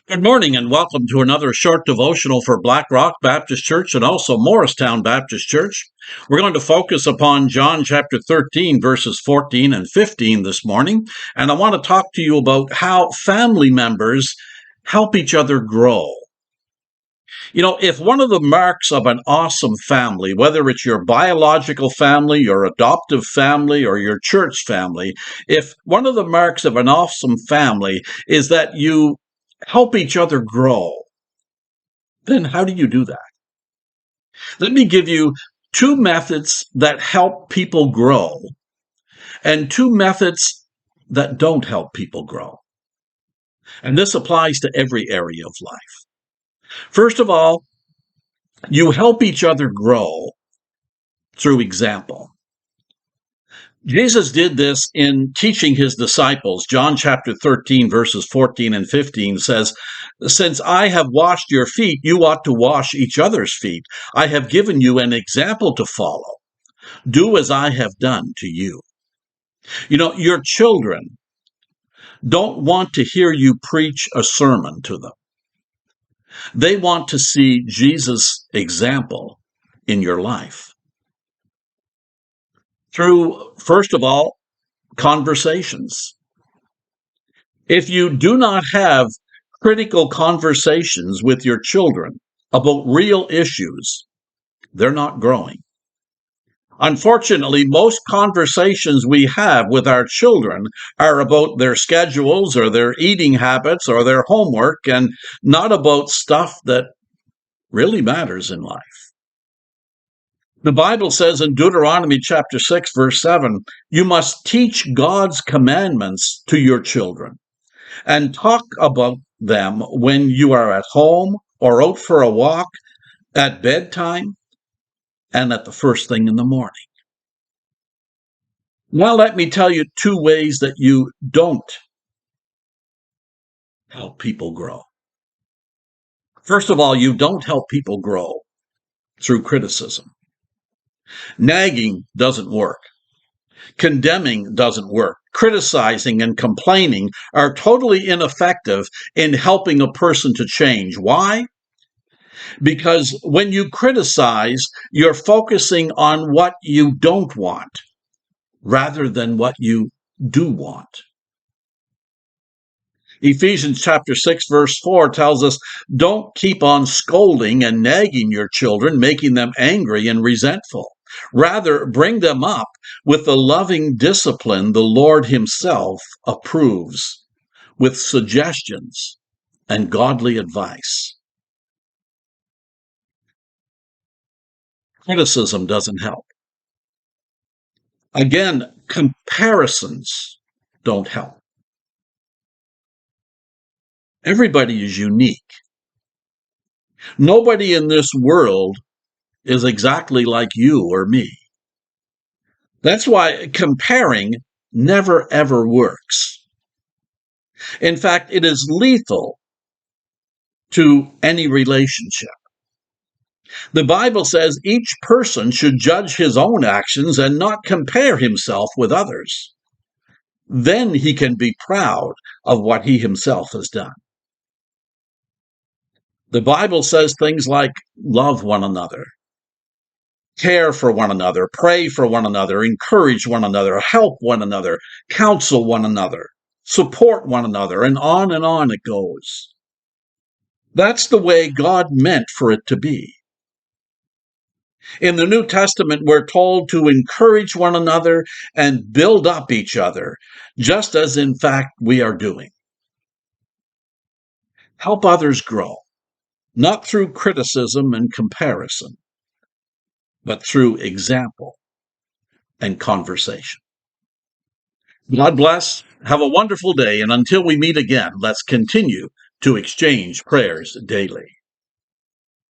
Good morning and welcome to another short devotional for Black Rock Baptist Church and also Morristown Baptist Church. We're going to focus upon John chapter 13, verses 14 and 15 this morning. And I want to talk to you about how family members help each other grow. You know, if one of the marks of an awesome family, whether it's your biological family, your adoptive family, or your church family, if one of the marks of an awesome family is that you help each other grow, then how do you do that? Let me give you two methods that help people grow and two methods that don't help people grow. And this applies to every area of life. First of all, you help each other grow through example. Jesus did this in teaching his disciples. John chapter 13, verses 14 and 15 says, "Since I have washed your feet, you ought to wash each other's feet. I have given you an example to follow. Do as I have done to you." You know, your children don't want to hear you preach a sermon to them. They want to see Jesus' example in your life. Through, first of all, conversations. If you do not have critical conversations with your children about real issues, they're not growing. Unfortunately, most conversations we have with our children are about their schedules or their eating habits or their homework and not about stuff that really matters in life. The Bible says in Deuteronomy chapter 6, verse 7, you must teach God's commandments to your children and talk about them when you are at home or out for a walk, at bedtime, and at the first thing in the morning. Now let me tell you two ways that you don't help people grow. First of all, you don't help people grow through criticism. Nagging doesn't work. Condemning doesn't work. Criticizing and complaining are totally ineffective in helping a person to change. Why? Because when you criticize, you're focusing on what you don't want rather than what you do want. Ephesians chapter 6, verse 4 tells us, don't keep on scolding and nagging your children, making them angry and resentful. Rather, bring them up with the loving discipline the Lord himself approves, with suggestions and godly advice. Criticism doesn't help. Again, comparisons don't help. Everybody is unique. Nobody in this world is exactly like you or me. That's why comparing never ever works. In fact, it is lethal to any relationship. The Bible says each person should judge his own actions and not compare himself with others. Then he can be proud of what he himself has done. The Bible says things like love one another, care for one another, pray for one another, encourage one another, help one another, counsel one another, support one another, and on it goes. That's the way God meant for it to be. In the New Testament, we're told to encourage one another and build up each other, just as in fact we are doing. Help others grow, not through criticism and comparison, but through example and conversation. God bless. Have a wonderful day. And until we meet again, let's continue to exchange prayers daily.